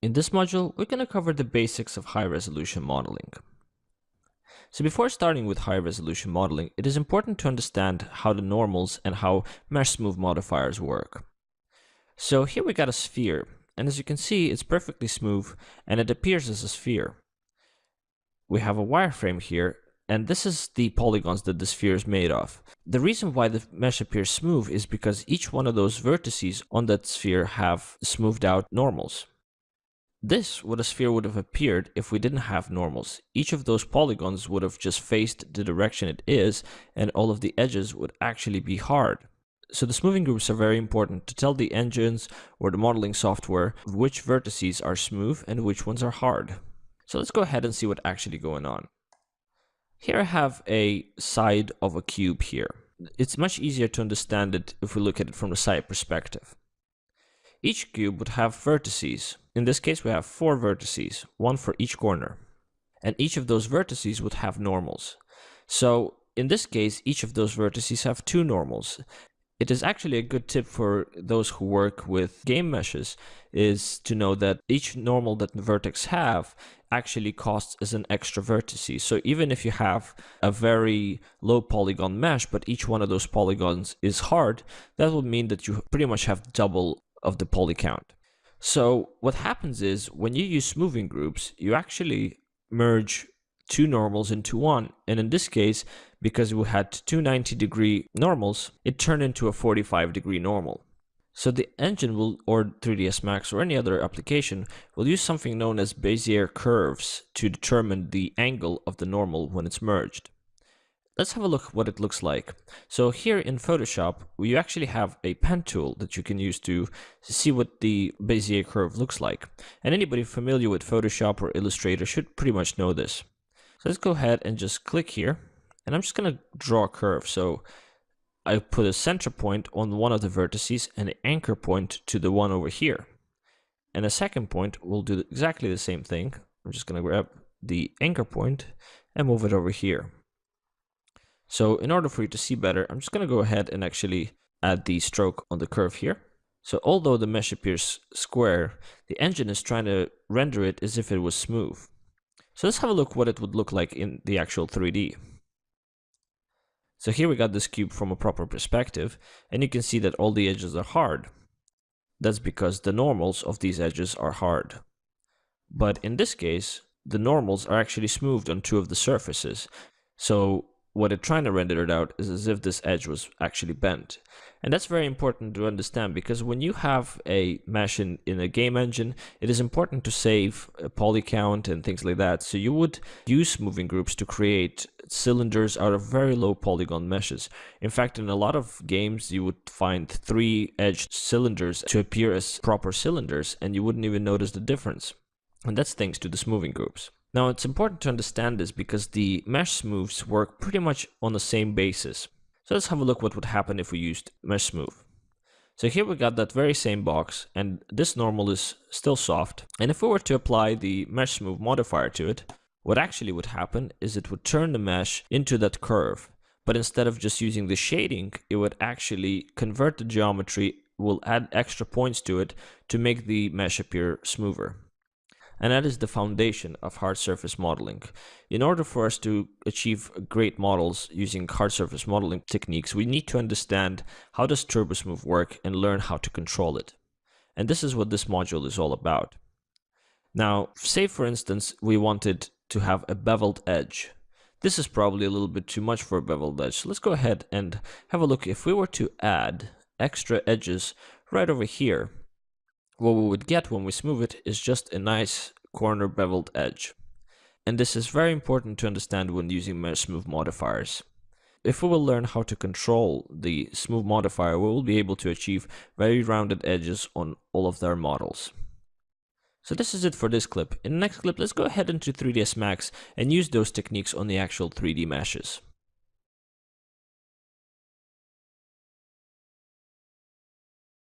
In this module, we're going to cover the basics of high-resolution modeling. So before starting with high-resolution modeling, it is important to understand how the normals and how mesh-smooth modifiers work. So here we got a sphere, and as you can see, it's perfectly smooth, and it appears as a sphere. We have a wireframe here, and this is the polygons that the sphere is made of. The reason why the mesh appears smooth is because each one of those vertices on that sphere have smoothed out normals. This what a sphere would have appeared if we didn't have normals. Each of those polygons would have just faced the direction it is, and all of the edges would actually be hard. So the smoothing groups are very important to tell the engines or the modeling software which vertices are smooth and which ones are hard. So let's go ahead and see what's actually going on. Here I have a side of a cube here. It's much easier to understand it if we look at it from the side perspective. Each cube would have vertices. In this case, we have 4 vertices, one for each corner. And each of those vertices would have normals. So in this case, each of those vertices have 2 normals. It is actually a good tip for those who work with game meshes is to know that each normal that the vertex have actually costs as an extra vertice. So even if you have a very low polygon mesh, but each one of those polygons is hard, that would mean that you pretty much have double of the poly count. So what happens is when you use smoothing groups, you actually merge 2 normals into one. And in this case, because we had 2 90-degree normals, it turned into a 45-degree normal. So the engine will, or 3ds Max or any other application, will use something known as Bezier curves to determine the angle of the normal when it's merged. Let's have a look what it looks like. So here in Photoshop, we actually have a pen tool that you can use to see what the Bezier curve looks like. And anybody familiar with Photoshop or Illustrator should pretty much know this. So let's go ahead and just click here. And I'm just going to draw a curve. So I put a center point on one of the vertices and an anchor point to the one over here. And a second point will do exactly the same thing. I'm just going to grab the anchor point and move it over here. So in order for you to see better, I'm just going to go ahead and actually add the stroke on the curve here. So although the mesh appears square, the engine is trying to render it as if it was smooth. So let's have a look what it would look like in the actual 3D. So here we got this cube from a proper perspective, and you can see that all the edges are hard. That's because the normals of these edges are hard. But in this case, the normals are actually smoothed on 2 of the surfaces. So what it's trying to render it out is as if this edge was actually bent. And that's very important to understand because when you have a mesh in a game engine, it is important to save a poly count and things like that. So you would use smoothing groups to create cylinders out of very low polygon meshes. In fact, in a lot of games, you would find 3-edged cylinders to appear as proper cylinders, and you wouldn't even notice the difference. And that's thanks to the smoothing groups. Now, it's important to understand this because the mesh smooths work pretty much on the same basis. So let's have a look what would happen if we used mesh smooth. So here we got that very same box, and this normal is still soft. And if we were to apply the mesh smooth modifier to it, what actually would happen is it would turn the mesh into that curve. But instead of just using the shading, it would actually convert the geometry, will add extra points to it to make the mesh appear smoother. And that is the foundation of hard surface modeling. In order for us to achieve great models using hard surface modeling techniques, we need to understand how does Turbosmooth work and learn how to control it. And this is what this module is all about. Now, say for instance, we wanted to have a beveled edge. This is probably a little bit too much for a beveled edge. So let's go ahead and have a look. If we were to add extra edges right over here, what we would get when we smooth it is just a nice corner beveled edge. And this is very important to understand when using mesh smooth modifiers. If we will learn how to control the smooth modifier, we will be able to achieve very rounded edges on all of their models. So this is it for this clip. In the next clip, let's go ahead into 3ds Max and use those techniques on the actual 3D meshes.